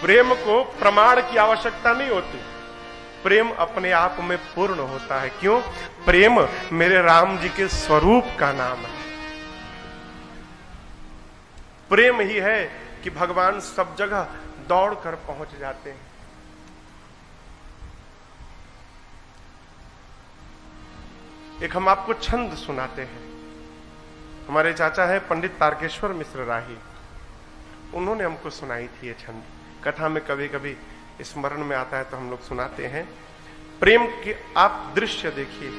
प्रेम को प्रमाण की आवश्यकता नहीं होती, प्रेम अपने आप में पूर्ण होता है। क्यों? प्रेम मेरे राम जी के स्वरूप का नाम है। प्रेम ही है कि भगवान सब जगह दौड़कर पहुंच जाते हैं। एक हम आपको छंद सुनाते हैं। हमारे चाचा है पंडित तारकेश्वर मिश्र राही, उन्होंने हमको सुनाई थी ये छंद। कथा में कभी कभी स्मरण में आता है तो हम लोग सुनाते हैं। प्रेम के आप दृश्य देखिए।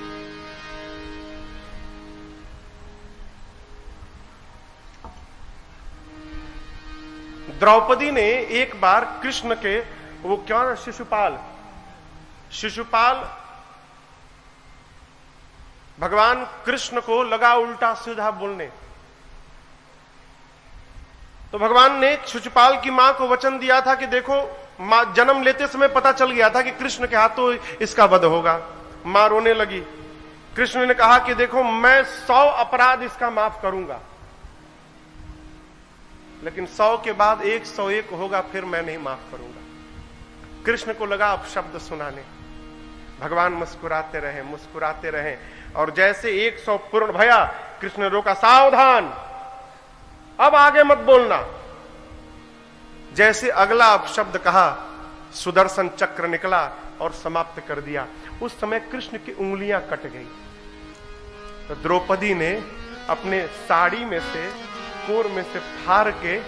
द्रौपदी ने एक बार कृष्ण के, वो क्या, शिशुपाल भगवान कृष्ण को लगा उल्टा सीधा बोलने, तो भगवान ने शिशुपाल की मां को वचन दिया था कि देखो, मां जन्म लेते समय पता चल गया था कि कृष्ण के हाथों इसका वध होगा। मां रोने लगी। कृष्ण ने कहा कि देखो, मैं 100 अपराध इसका माफ करूंगा, लेकिन 100 के बाद 101 होगा, फिर मैं नहीं माफ करूंगा। कृष्ण को लगा अब शब्द सुनाने। भगवान मुस्कुराते रहे, और जैसे 100 पूर्ण भया, कृष्ण ने रोका, सावधान, अब आगे मत बोलना। जैसे अगला अपशब्द कहा, सुदर्शन चक्र निकला और समाप्त कर दिया। उस समय कृष्ण की उंगलियां कट गई। तो द्रौपदी ने अपने साड़ी में से, कोर में से फाड़ के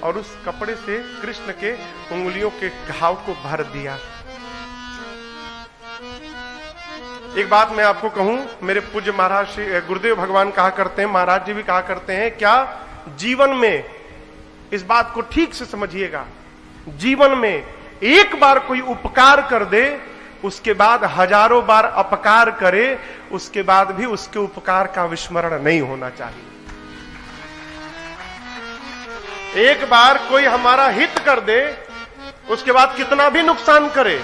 और उस कपड़े से कृष्ण के उंगलियों के घाव को भर दिया। एक बात मैं आपको कहूं, मेरे पूज्य महाराज श्री गुरुदेव भगवान कहा करते हैं, महाराज जी भी कहा करते हैं, क्या जीवन में, इस बात को ठीक से समझिएगा, जीवन में एक बार कोई उपकार कर दे, उसके बाद हजारों बार अपकार करे, उसके बाद भी उसके उपकार का विस्मरण नहीं होना चाहिए। एक बार कोई हमारा हित कर दे, उसके बाद कितना भी नुकसान करे,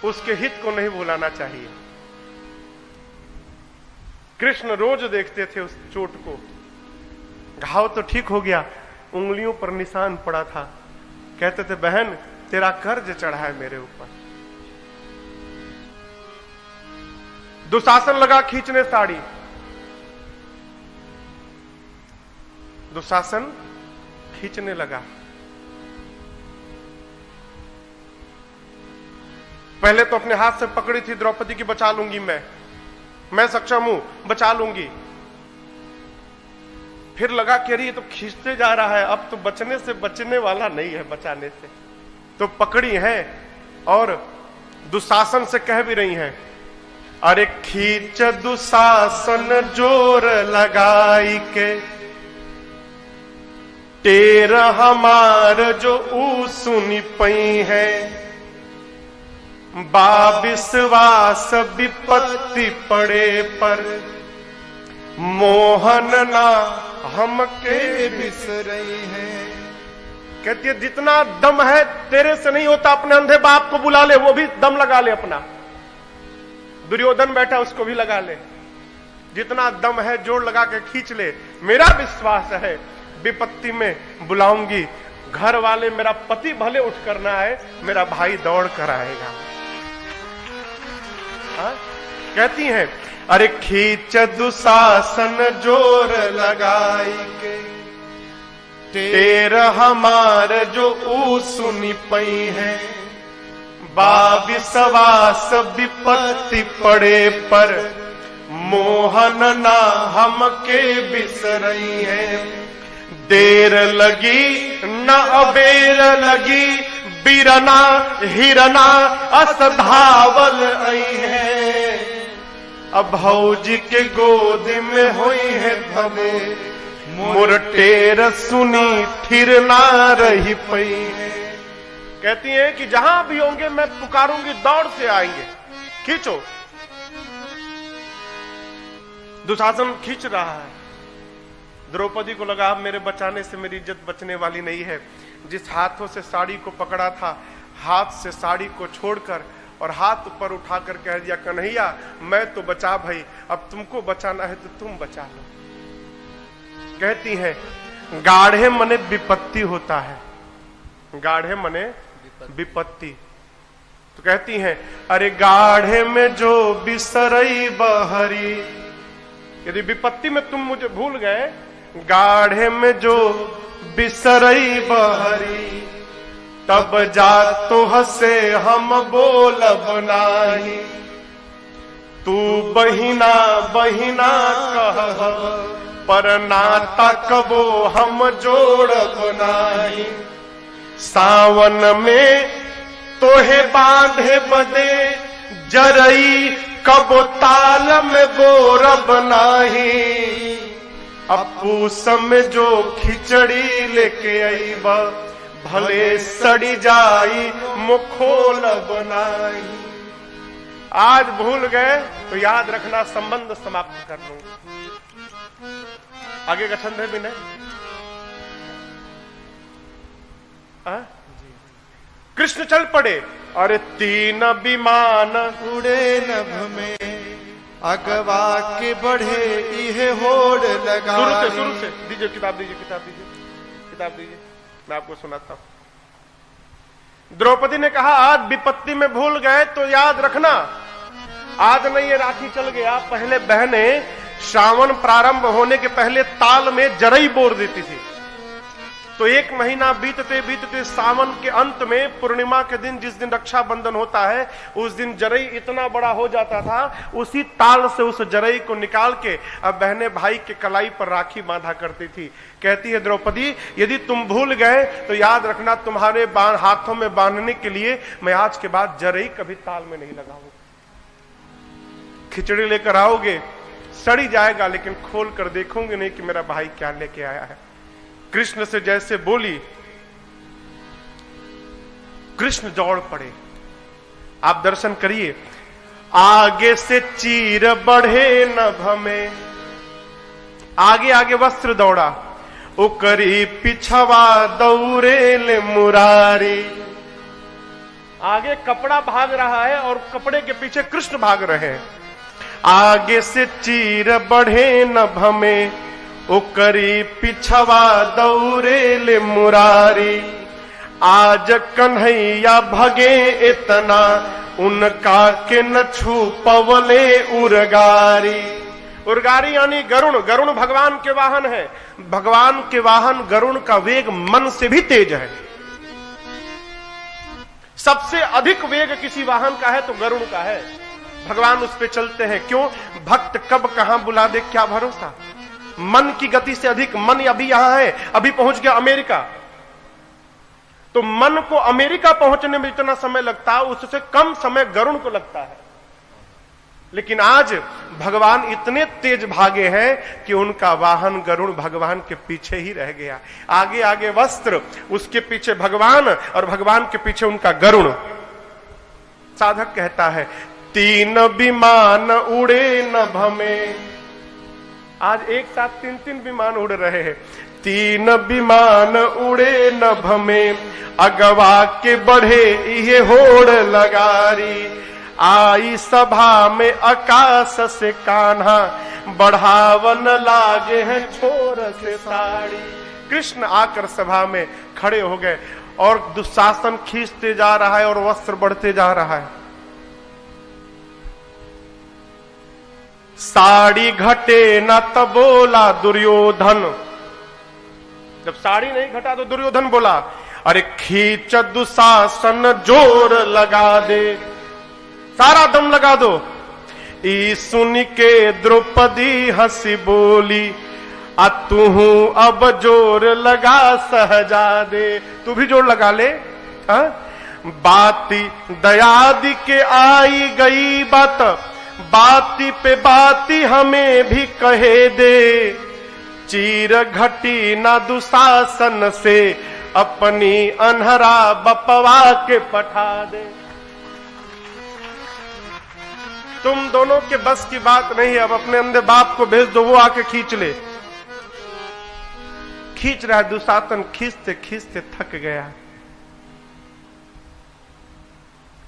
उसके हित को नहीं भुलाना चाहिए। कृष्ण रोज देखते थे उस चोट को। घाव तो ठीक हो गया, उंगलियों पर निशान पड़ा था। कहते थे, बहन तेरा कर्ज चढ़ा है मेरे ऊपर। दुशासन लगा खींचने साड़ी, दुशासन खींचने लगा। पहले तो अपने हाथ से पकड़ी थी द्रौपदी की, बचा लूंगी मैं सक्षम हूं, बचा लूंगी। फिर लगा कि अरे ये तो खींचते जा रहा है, अब तो बचने से बचने वाला नहीं है, बचाने से। तो पकड़ी है और दुशासन से कह भी रही हैं, अरे खींच दुशासन जोर लगाई के, टेर हमार जो ऊ सुनी पई है, बा विश्वास विपत्ति पड़े पर, मोहन ना हमके बिसरई है। कहती है जितना दम है तेरे से नहीं होता, अपने अंधे बाप को बुला ले, वो भी दम लगा ले अपना। दुर्योधन बैठा, उसको भी लगा ले। जितना दम है जोर लगा के खींच ले। मेरा विश्वास है विपत्ति में बुलाऊंगी, घर वाले, मेरा पति भले उठ करना है, मेरा भाई दौड़ कर आएगा। कहती हैं, अरे खींच दुशासन जोर लगाई के, टेर हमार जो ऊ सुनी पई है, बा विश्वास विपत्ति पड़े पर, मोहन ना हमके बिसरई है। देर लगी न अबेर लगी, बीरना हिरना अस धावल आई है। अब भौजी के गोद में हुई है भले, मोर टेर सुनी फिर ना रही पई है। कहती है कि जहां भी होंगे मैं पुकारूंगी, दौड़ से आएंगे, खींचो। दुशासन खींच रहा है। द्रौपदी को लगा अब मेरे बचाने से मेरी इज्जत बचने वाली नहीं है। जिस हाथों से साड़ी को पकड़ा था, हाथ से साड़ी को छोड़कर और हाथ ऊपर उठाकर कह दिया, कन्हैया मैं तो बचा भाई, अब तुमको बचाना है तो तुम बचा लो। कहती है गाढ़े मने विपत्ति होता है, गाढ़े मने विपत्ति। तो कहती हैं, अरे गाढ़े में जो बिसरई बहरी, यदि विपत्ति में तुम मुझे भूल गए, गाढ़े में जो बिसरई बहरी, तब जा तो हसे हम बोलब नाही। तू बहिना बहिना कह पर नाता कबो हम जोड़ब नाही। सावन में तोहे बांधे बदे जरई, कबो ताल में बोरब नाही। अपू समय जो खिचड़ी लेके आई बा, भले सड़ी जाई मुखोलब नाही। आज भूल गए तो याद रखना, संबंध समाप्त कर लूंगा। आगे का छंद है भी नहीं। कृष्ण चल पड़े, अरे 3 विमान उड़े नभ में, अगवा के बढ़े इहे होड़ लगा। शुरू से दीजिए, किताब दीजिए, किताब दीजिए, मैं आपको सुनाता हूं। द्रौपदी ने कहा, आज विपत्ति में भूल गए तो याद रखना, आज नहीं ये राखी चल गया। पहले बहनें श्रावण प्रारंभ होने के पहले ताल में जरई बोर देती थी। तो 1 महीना बीतते बीतते सावन के अंत में पूर्णिमा के दिन, जिस दिन रक्षाबंधन होता है, उस दिन जरई इतना बड़ा हो जाता था। उसी ताल से उस जरई को निकाल के अब बहनें भाई के कलाई पर राखी बांधा करती थी। कहती है द्रौपदी, यदि तुम भूल गए तो याद रखना, तुम्हारे हाथों में बांधने के लिए मैं आज के बाद जरई कभी ताल में नहीं लगाऊंगा। खिचड़ी लेकर आओगे, सड़ी जाएगा, लेकिन खोल कर देखोगे नहीं कि मेरा भाई क्या लेके आया है। कृष्ण से जैसे बोली, कृष्ण दौड़ पड़े। आप दर्शन करिए, आगे से चीर बढ़े नभ में, आगे आगे वस्त्र दौड़ा, उकरी पिछवा दौरे ले मुरारी। आगे कपड़ा भाग रहा है और कपड़े के पीछे कृष्ण भाग रहे हैं। आगे से चीर बढ़े नभ में, उकरी पिछवा दौरे ले मुरारी। आज कन्हैया भगे इतना, उनका के न छू पवले उरगारी। उरगारी यानी गरुण। गरुण भगवान के वाहन है। भगवान के वाहन गरुण का वेग मन से भी तेज है। सबसे अधिक वेग किसी वाहन का है तो गरुण का है। भगवान उस पे चलते हैं। क्यों? भक्त कब कहां बुला दे क्या भरोसा। मन की गति से अधिक, मन अभी यहां है, अभी पहुंच गया अमेरिका, तो मन को अमेरिका पहुंचने में इतना समय लगता है, उससे कम समय गरुण को लगता है। लेकिन आज भगवान इतने तेज भागे हैं कि उनका वाहन गरुण भगवान के पीछे ही रह गया। आगे आगे वस्त्र, उसके पीछे भगवान, और भगवान के पीछे उनका गरुण। साधक कहता है, 3 विमान उड़े नभ में। आज एक साथ 3-3 विमान उड़ रहे हैं। 3 विमान उड़े नभ में, अगवा के बढ़े ये होड़ लगारी। आई सभा में आकाश से कान्हा, बढ़ावन लागे हैं छोर से साड़ी। कृष्ण आकर सभा में खड़े हो गए और दुशासन खींचते जा रहा है और वस्त्र बढ़ते जा रहा है। साड़ी घटे न तब बोला दुर्योधन। जब साड़ी नहीं घटा तो दुर्योधन बोला, अरे खींच दुशासन जोर लगा दे, सारा दम लगा दो। ई सुन के द्रौपदी हंसी बोली, आ तू अब जोर लगा सहजादे। तू भी जोर लगा ले। बाती दयादि के आई गई बात, बाती पे बाती हमें भी कहे दे। चीर घटी ना दुशासन से, अपनी अनहरा बपवा के पठा दे। तुम दोनों के बस की बात नहीं है, अब अपने अंधे बाप को भेज दो, वो आके खींच ले। खींच रहा है दुशासन, खींचते खींचते थक गया।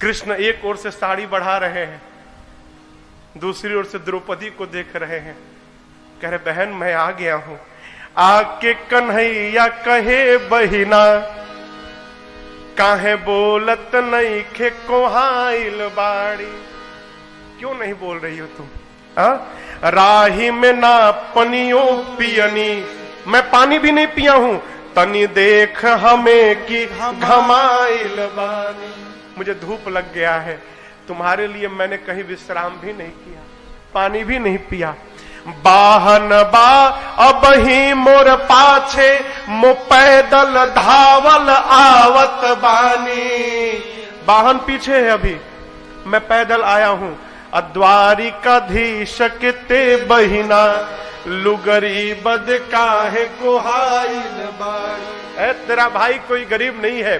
कृष्ण एक ओर से साड़ी बढ़ा रहे हैं, दूसरी ओर से द्रौपदी को देख रहे हैं। कह रहे, बहन मैं आ गया हूं। आके कन्हैया कहे बहिना, काहे बोलत नहीं खे कोहाइल बाड़ी, क्यों नहीं बोल रही हो तुम? राही में ना पनियो पियनी, मैं पानी भी नहीं पिया हूं, तनी देख हमें कि घमाइल बानी। मुझे धूप लग गया है, तुम्हारे लिए मैंने कहीं विश्राम भी नहीं किया, पानी भी नहीं पिया। बाहन बा अब ही मोर पाछे, मो पैदल धावल आवत बानी। वाहन पीछे है, अभी मैं पैदल आया हूं। द्वारिकाधीश के ते बहिना, लुगरी बद काहे कोहाइल बाड़ी। तेरा भाई कोई गरीब नहीं है,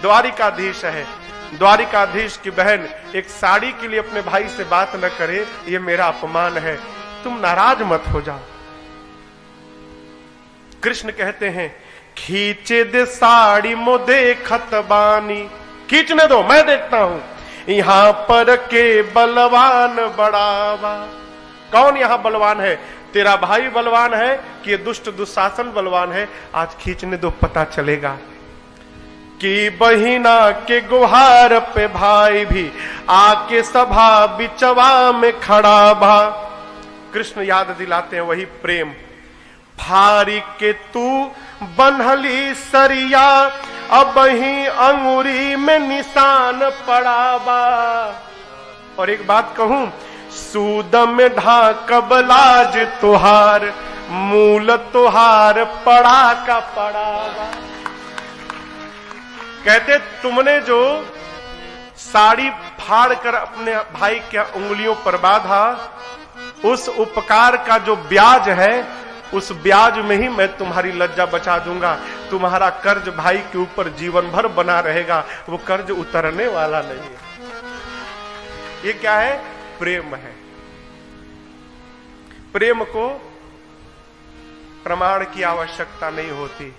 द्वारिकाधीश है। द्वारिकाधीश की बहन एक साड़ी के लिए अपने भाई से बात न करे, ये मेरा अपमान है, तुम नाराज मत हो जाओ। कृष्ण कहते हैं खींचे दे साड़ी मो देखत बानी, खींचने दो मैं देखता हूं। यहां पर के बलवान बड़ावा, कौन यहां बलवान है? तेरा भाई बलवान है कि दुष्ट दुशासन बलवान है? आज खींचने दो, पता चलेगा। कि बहिना के गुहार पे भाई भी आके सभा बिचवा में खड़ा भा। कृष्ण याद दिलाते हैं वही प्रेम। फारी के तू बन्हली सरिया, अब ही अंगुरी में निशान पड़ा बा। और एक बात कहूं, सूद में ढाकब लाज तुहार, मूल तुहार पड़ा का पड़ा बा। कहते तुमने जो साड़ी फाड़ कर अपने भाई के उंगलियों पर बांधा, उस उपकार का जो ब्याज है, उस ब्याज में ही मैं तुम्हारी लज्जा बचा दूंगा। तुम्हारा कर्ज भाई के ऊपर जीवन भर बना रहेगा, वो कर्ज उतरने वाला नहीं है। ये क्या है? प्रेम है। प्रेम को प्रमाण की आवश्यकता नहीं होती।